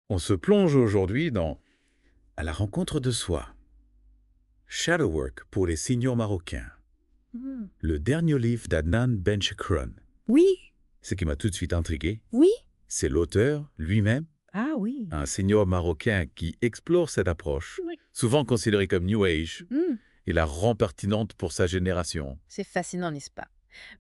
On se plonge aujourd'hui dans À la rencontre de soi. Shadow Work pour les seniors marocains. Hmm. Le dernier livre d'Adnan Benchikroun. Oui, Ce qui m'a tout de suite intrigué, oui. c'est l'auteur lui-même, Ah oui. un senior marocain qui explore cette approche, Oui. souvent considérée comme New Age, Hmm. et la rend pertinente pour sa génération. C'est fascinant, n'est-ce pas?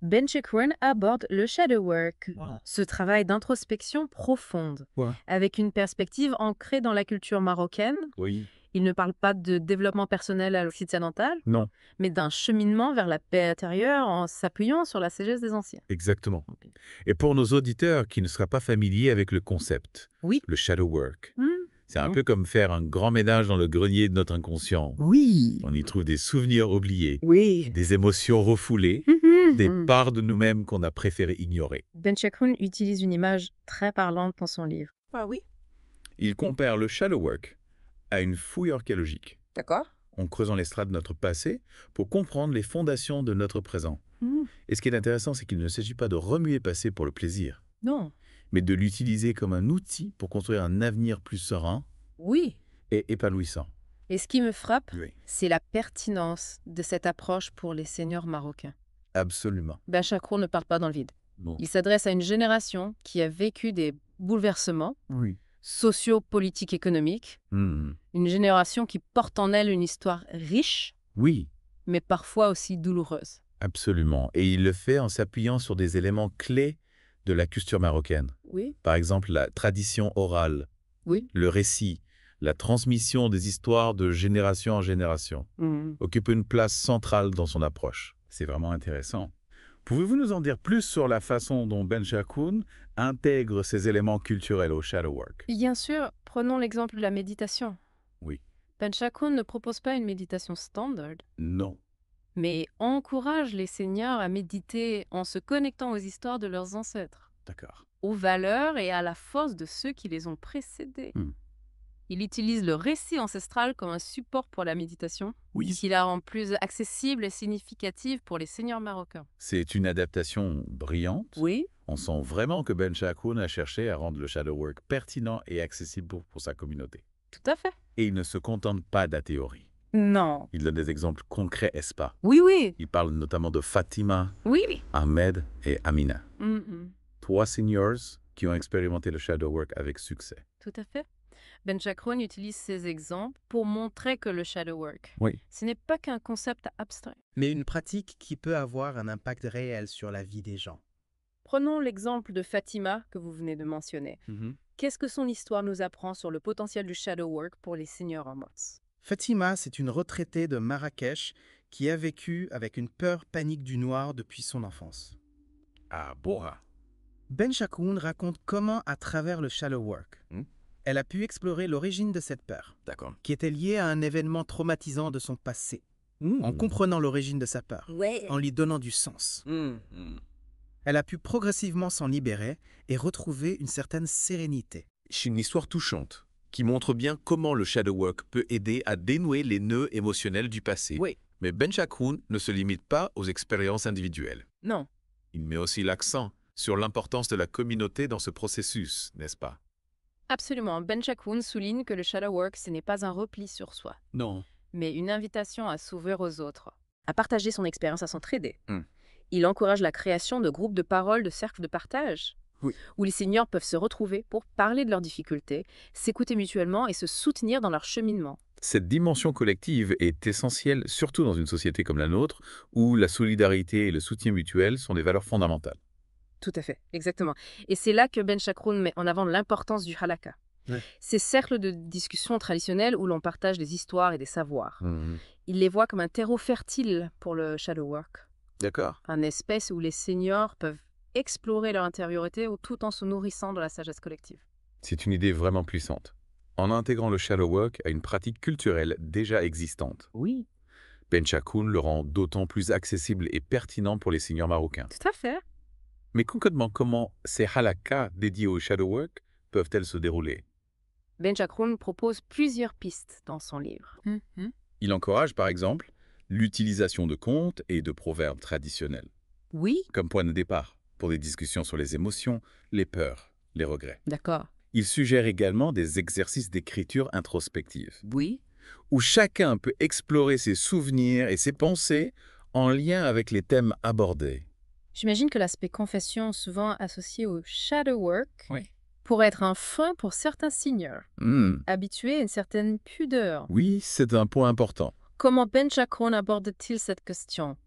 Benchikroun aborde le shadow work, ce travail d'introspection profonde, Ouais. avec une perspective ancrée dans la culture marocaine. Oui. Il ne parle pas de développement personnel à l'occidental, Non, mais d'un cheminement vers la paix intérieure en s'appuyant sur la sagesse des anciens. exactement. Et pour nos auditeurs qui ne seraient pas familiers avec le concept, Oui. le shadow work, Hmm. c'est un peu comme faire un grand ménage dans le grenier de notre inconscient. Oui. On y trouve des souvenirs oubliés, Oui. des émotions refoulées, des Hmm. parts de nous-mêmes qu'on a préféré ignorer. Benchikroun utilise une image très parlante dans son livre. Ah oui, Il compare le shadow work à une fouille archéologique, d'accord. en creusant les strates de notre passé pour comprendre les fondations de notre présent. Et ce qui est intéressant, c'est qu'il ne s'agit pas de remuer le passé pour le plaisir, Non. mais de l'utiliser comme un outil pour construire un avenir plus serein Oui. et épanouissant. Et ce qui me frappe, Oui, c'est la pertinence de cette approche pour les seniors marocains. absolument. Benchikroun ne parle pas dans le vide. Bon. Il s'adresse à une génération qui a vécu des bouleversements Oui. sociaux, politiques, économiques. Hmm. Une génération qui porte en elle une histoire riche, Oui, mais parfois aussi douloureuse. absolument. Et il le fait en s'appuyant sur des éléments clés de la culture marocaine. Oui. Par exemple, la tradition orale, Oui. le récit, la transmission des histoires de génération en génération occupe une place centrale dans son approche. C'est vraiment intéressant. Pouvez-vous nous en dire plus sur la façon dont Benchikroun intègre ces éléments culturels au shadow work? Bien sûr, prenons l'exemple de la méditation. Oui. Benchikroun ne propose pas une méditation standard, Non. mais encourage les seniors à méditer en se connectant aux histoires de leurs ancêtres, D'accord. aux valeurs et à la force de ceux qui les ont précédés. Hmm. Il utilise le récit ancestral comme un support pour la méditation, Oui. qui la rend plus accessible et significative pour les seniors marocains. C'est une adaptation brillante. Oui. On sent vraiment que Benchikroun a cherché à rendre le shadow work pertinent et accessible pour sa communauté. Tout à fait. Et il ne se contente pas de la théorie. Non. Il donne des exemples concrets, est-ce pas? Oui, oui. Il parle notamment de Fatima, Oui, oui. Ahmed et Amina. Mhm. 3 seniors qui ont expérimenté le shadow work avec succès. Tout à fait. Benchikroun utilise ces exemples pour montrer que le shadow work, Oui. ce n'est pas qu'un concept abstrait. Mais une pratique qui peut avoir un impact réel sur la vie des gens. Prenons l'exemple de Fatima que vous venez de mentionner. Qu'est-ce que son histoire nous apprend sur le potentiel du shadow work pour les seniors en mode? Fatima, c'est une retraitée de Marrakech qui a vécu avec une peur panique du noir depuis son enfance. Ah, bon. Benchikroun raconte comment, à travers le shadow work, elle a pu explorer l'origine de cette peur, D'accord. qui était liée à un événement traumatisant de son passé, en comprenant l'origine de sa peur, en lui donnant du sens. Elle a pu progressivement s'en libérer et retrouver une certaine sérénité. C'est une histoire touchante qui montre bien comment le shadow work peut aider à dénouer les nœuds émotionnels du passé. Oui. Mais Benchikroun ne se limite pas aux expériences individuelles. Non. Il met aussi l'accent sur l'importance de la communauté dans ce processus, n'est-ce pas? Absolument. Benchikroun souligne que le shadow work, ce n'est pas un repli sur soi, Non. mais une invitation à s'ouvrir aux autres, à partager son expérience, à s'entraider. Hmm. Il encourage la création de groupes de parole, de cercles de partage, Oui. où les seniors peuvent se retrouver pour parler de leurs difficultés, s'écouter mutuellement et se soutenir dans leur cheminement. Cette dimension collective est essentielle, surtout dans une société comme la nôtre, où la solidarité et le soutien mutuel sont des valeurs fondamentales. Tout à fait, exactement. Et c'est là que Benchikroun met en avant l'importance du halakha. Ouais. Ces cercles de discussion traditionnels où l'on partage des histoires et des savoirs. Il les voit comme un terreau fertile pour le shadow work, D'accord. un espace où les seniors peuvent explorer leur intériorité tout en se nourrissant de la sagesse collective. C'est une idée vraiment puissante. En intégrant le shadow work à une pratique culturelle déjà existante, Oui. Benchikroun le rend d'autant plus accessible et pertinent pour les seniors marocains. Tout à fait. Mais concrètement, comment ces halakas dédiés au shadow work peuvent-elles se dérouler? Benchikroun propose plusieurs pistes dans son livre. Il encourage, par exemple, l'utilisation de contes et de proverbes traditionnels, Oui, comme point de départ pour des discussions sur les émotions, les peurs, les regrets. d'accord. Il suggère également des exercices d'écriture introspective, Oui. où chacun peut explorer ses souvenirs et ses pensées en lien avec les thèmes abordés. J'imagine que l'aspect confession, souvent associé au shadow work, Oui. pourrait être un frein pour certains seniors, habitués à une certaine pudeur. Oui, c'est un point important. Comment Ben Chacon aborde-t-il cette question?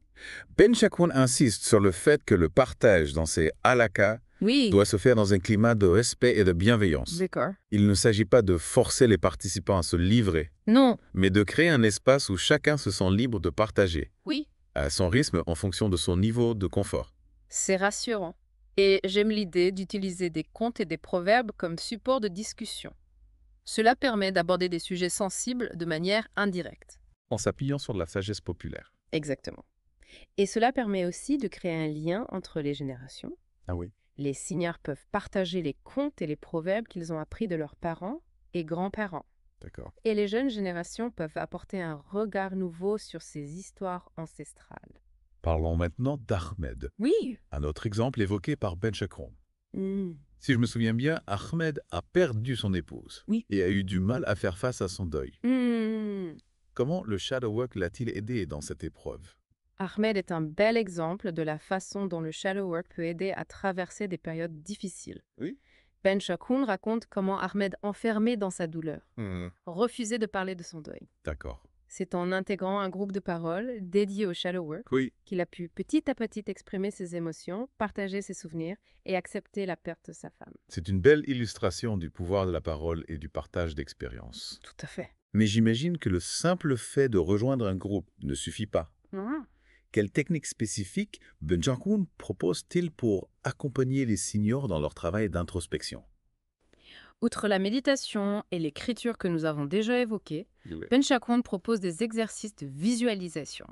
Ben Chacon insiste sur le fait que le partage dans ces halakas Oui. doit se faire dans un climat de respect et de bienveillance. D'accord. Il ne s'agit pas de forcer les participants à se livrer, Non. mais de créer un espace où chacun se sent libre de partager, Oui. à son rythme en fonction de son niveau de confort. C'est rassurant. Et j'aime l'idée d'utiliser des contes et des proverbes comme support de discussion. Cela permet d'aborder des sujets sensibles de manière indirecte. En s'appuyant sur la sagesse populaire. Exactement. Et cela permet aussi de créer un lien entre les générations. Ah oui. Les seniors peuvent partager les contes et les proverbes qu'ils ont appris de leurs parents et grands-parents. D'accord. Et les jeunes générations peuvent apporter un regard nouveau sur ces histoires ancestrales. Parlons maintenant d'Ahmed, Oui. un autre exemple évoqué par Ben Chacon. Si je me souviens bien, Ahmed a perdu son épouse et a eu du mal à faire face à son deuil. Comment le shadow work l'a-t-il aidé dans cette épreuve? Ahmed est un bel exemple de la façon dont le shadow work peut aider à traverser des périodes difficiles. Oui. Ben Chacon raconte comment Ahmed, enfermé dans sa douleur, refusait de parler de son deuil. D'accord. C'est en intégrant un groupe de parole dédié au shadow work qu'il a pu petit à petit exprimer ses émotions, partager ses souvenirs et accepter la perte de sa femme. C'est une belle illustration du pouvoir de la parole et du partage d'expériences. Tout à fait. Mais j'imagine que le simple fait de rejoindre un groupe ne suffit pas. Quelle technique spécifique Ben Chacon propose-t-il pour accompagner les seniors dans leur travail d'introspection? Outre la méditation et l'écriture que nous avons déjà évoquées, Ben Chacon propose des exercices de visualisation,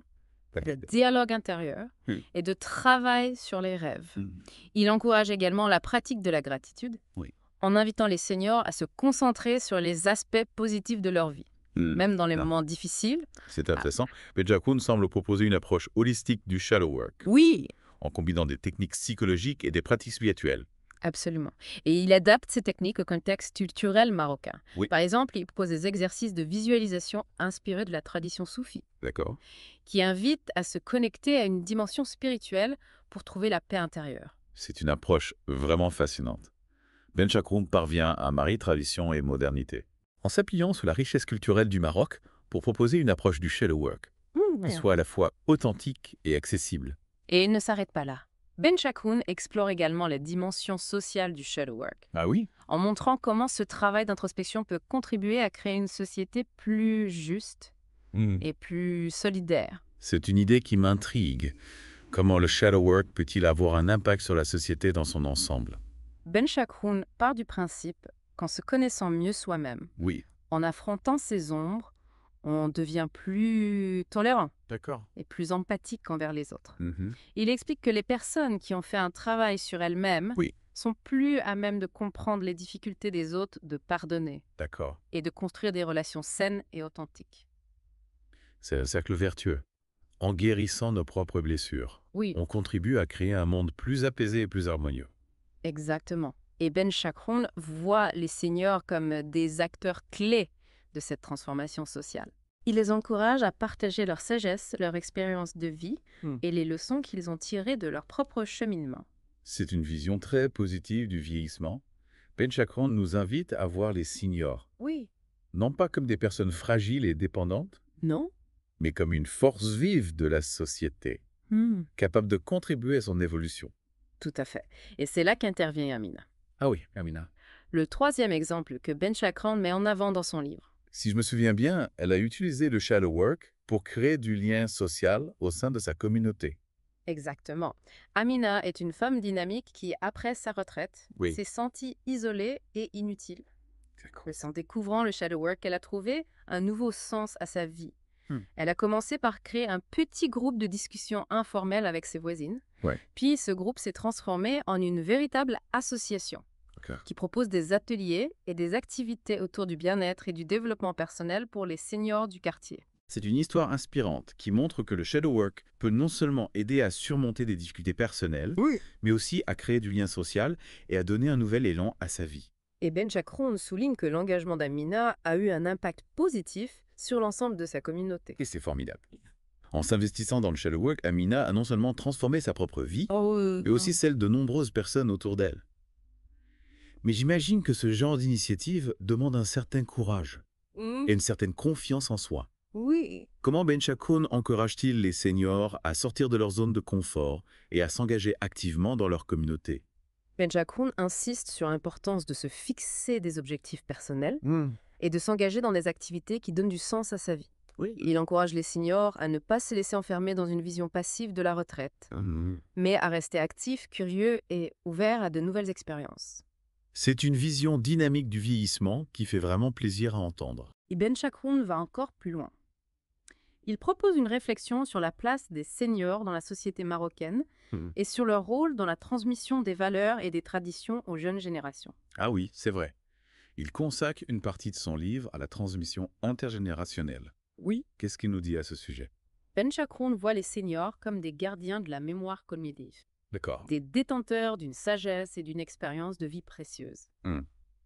de dialogue intérieur et de travail sur les rêves. Il encourage également la pratique de la gratitude en invitant les seniors à se concentrer sur les aspects positifs de leur vie, même dans les moments difficiles. C'est intéressant. Ben Chacon semble proposer une approche holistique du shadow work. Oui, En combinant des techniques psychologiques et des pratiques spirituelles. absolument. Et il adapte ces techniques au contexte culturel marocain. Par exemple, il propose des exercices de visualisation inspirés de la tradition soufie, D'accord. qui invitent à se connecter à une dimension spirituelle pour trouver la paix intérieure. C'est une approche vraiment fascinante. Ben Chacon parvient à marier tradition et modernité, en s'appuyant sur la richesse culturelle du Maroc pour proposer une approche du shadow work, qui soit à la fois authentique et accessible. Et il ne s'arrête pas là. Ben Chacon explore également la dimension sociale du shadow work, Ah oui? en montrant comment ce travail d'introspection peut contribuer à créer une société plus juste et plus solidaire. C'est une idée qui m'intrigue. Comment le shadow work peut-il avoir un impact sur la société dans son ensemble? Ben Chacon part du principe qu'en se connaissant mieux soi-même, Oui. en affrontant ses ombres, on devient plus tolérant D'accord. et plus empathique envers les autres. Il explique que les personnes qui ont fait un travail sur elles-mêmes sont plus à même de comprendre les difficultés des autres, de pardonner D'accord. et de construire des relations saines et authentiques. C'est un cercle vertueux. En guérissant nos propres blessures, on contribue à créer un monde plus apaisé et plus harmonieux. Exactement. Et Ben Chacon voit les seniors comme des acteurs clés de cette transformation sociale. Il les encourage à partager leur sagesse, leur expérience de vie et les leçons qu'ils ont tirées de leur propre cheminement. C'est une vision très positive du vieillissement. Ben Chacon nous invite à voir les seniors, non pas comme des personnes fragiles et dépendantes, Non? mais comme une force vive de la société, capable de contribuer à son évolution. Tout à fait. Et c'est là qu'intervient Amina. Ah oui, Amina. Le troisième exemple que Ben Chacon met en avant dans son livre. Si je me souviens bien, elle a utilisé le shadow work pour créer du lien social au sein de sa communauté. Exactement. Amina est une femme dynamique qui, après sa retraite, s'est sentie isolée et inutile. En découvrant le shadow work, elle a trouvé un nouveau sens à sa vie. Elle a commencé par créer un petit groupe de discussion informelle avec ses voisines. Puis ce groupe s'est transformé en une véritable association qui propose des ateliers et des activités autour du bien-être et du développement personnel pour les seniors du quartier. C'est une histoire inspirante qui montre que le shadow work peut non seulement aider à surmonter des difficultés personnelles, mais aussi à créer du lien social et à donner un nouvel élan à sa vie. Et Ben Chakroun souligne que l'engagement d'Amina a eu un impact positif sur l'ensemble de sa communauté. Et c'est formidable. En s'investissant dans le shadow work, Amina a non seulement transformé sa propre vie, mais aussi celle de nombreuses personnes autour d'elle. Mais j'imagine que ce genre d'initiative demande un certain courage et une certaine confiance en soi. Oui. Comment Ben Chakroun encourage-t-il les seniors à sortir de leur zone de confort et à s'engager activement dans leur communauté? Ben Chakroun insiste sur l'importance de se fixer des objectifs personnels et de s'engager dans des activités qui donnent du sens à sa vie. Oui. Il encourage les seniors à ne pas se laisser enfermer dans une vision passive de la retraite, mais à rester actifs, curieux et ouverts à de nouvelles expériences. C'est une vision dynamique du vieillissement qui fait vraiment plaisir à entendre. Et Ben Chakroun va encore plus loin. Il propose une réflexion sur la place des seniors dans la société marocaine et sur leur rôle dans la transmission des valeurs et des traditions aux jeunes générations. Ah oui, c'est vrai. Il consacre une partie de son livre à la transmission intergénérationnelle. Oui. Qu'est-ce qu'il nous dit à ce sujet? Ben Chakroun voit les seniors comme des gardiens de la mémoire cognitive. D'accord. Des détenteurs d'une sagesse et d'une expérience de vie précieuse.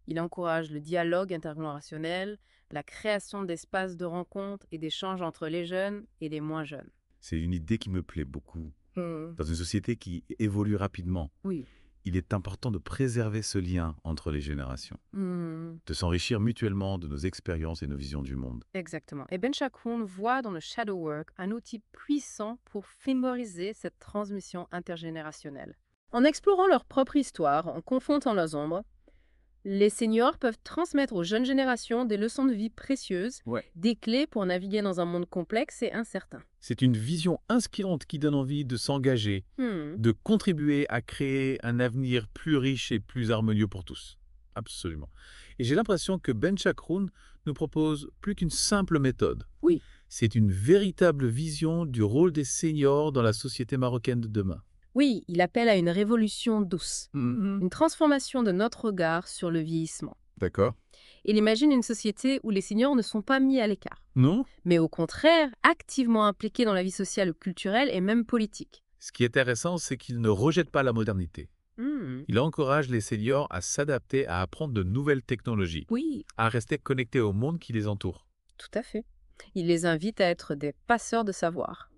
Il encourage le dialogue intergénérationnel, la création d'espaces de rencontre et d'échanges entre les jeunes et les moins jeunes. C'est une idée qui me plaît beaucoup. Dans une société qui évolue rapidement, Oui. il est important de préserver ce lien entre les générations, de s'enrichir mutuellement de nos expériences et nos visions du monde. Exactement. Et Ben Chakroun voit dans le shadow work un outil puissant pour fémoriser cette transmission intergénérationnelle. En explorant leur propre histoire, en confrontant leurs ombres, les seniors peuvent transmettre aux jeunes générations des leçons de vie précieuses, des clés pour naviguer dans un monde complexe et incertain. C'est une vision inspirante qui donne envie de s'engager, de contribuer à créer un avenir plus riche et plus harmonieux pour tous. Absolument. Et j'ai l'impression que Ben Chakroun nous propose plus qu'une simple méthode. Oui. C'est une véritable vision du rôle des seniors dans la société marocaine de demain. Oui, il appelle à une révolution douce, une transformation de notre regard sur le vieillissement. D'accord. Il imagine une société où les seniors ne sont pas mis à l'écart, Non. mais au contraire, activement impliqués dans la vie sociale ou culturelle et même politique. Ce qui est intéressant, c'est qu'il ne rejette pas la modernité. Il encourage les seniors à s'adapter, à apprendre de nouvelles technologies, à rester connectés au monde qui les entoure. Tout à fait. Il les invite à être des passeurs de savoir,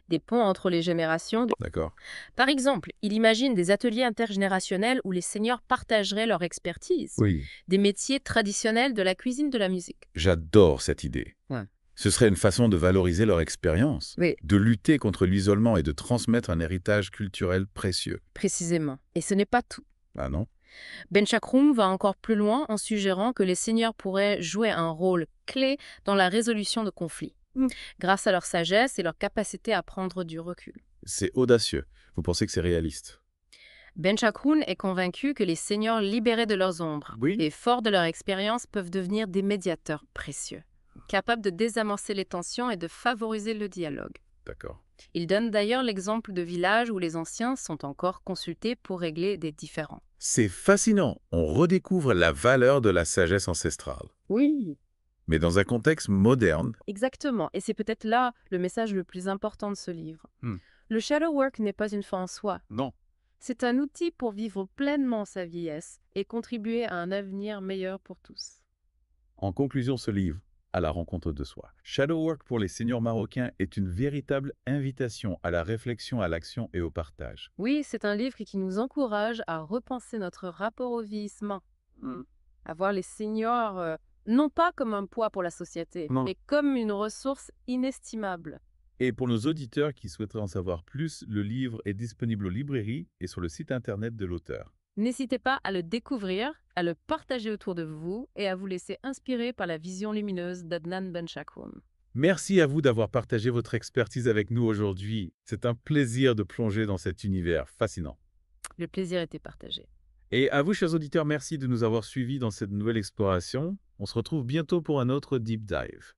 des ponts entre les générations. D'accord. Par exemple, il imagine des ateliers intergénérationnels où les seniors partageraient leur expertise, des métiers traditionnels de la cuisine, de la musique. J'adore cette idée. Ce serait une façon de valoriser leur expérience, de lutter contre l'isolement et de transmettre un héritage culturel précieux. Précisément. Et ce n'est pas tout. Ah non? Ben Chakroun va encore plus loin en suggérant que les seniors pourraient jouer un rôle clé dans la résolution de conflits, grâce à leur sagesse et leur capacité à prendre du recul. C'est audacieux. Vous pensez que c'est réaliste? Ben Chakroun est convaincu que les seniors libérés de leurs ombres et forts de leur expérience peuvent devenir des médiateurs précieux, capables de désamorcer les tensions et de favoriser le dialogue. D'accord. Il donne d'ailleurs l'exemple de villages où les anciens sont encore consultés pour régler des différends. C'est fascinant. On redécouvre la valeur de la sagesse ancestrale. Oui. Mais dans un contexte moderne. Exactement. Et c'est peut-être là le message le plus important de ce livre. Le shadow work n'est pas une fin en soi. Non. C'est un outil pour vivre pleinement sa vieillesse et contribuer à un avenir meilleur pour tous. En conclusion, ce livre, À la rencontre de soi. Shadow Work pour les seniors marocains est une véritable invitation à la réflexion, à l'action et au partage. Oui, c'est un livre qui nous encourage à repenser notre rapport au vieillissement, à voir les seniors non pas comme un poids pour la société, mais comme une ressource inestimable. Et pour nos auditeurs qui souhaiteraient en savoir plus, le livre est disponible aux librairies et sur le site internet de l'auteur. N'hésitez pas à le découvrir, à le partager autour de vous et à vous laisser inspirer par la vision lumineuse d'Adnan Ben Chakroun. Merci à vous d'avoir partagé votre expertise avec nous aujourd'hui. C'est un plaisir de plonger dans cet univers fascinant. Le plaisir était partagé. Et à vous, chers auditeurs, merci de nous avoir suivis dans cette nouvelle exploration. On se retrouve bientôt pour un autre Deep Dive.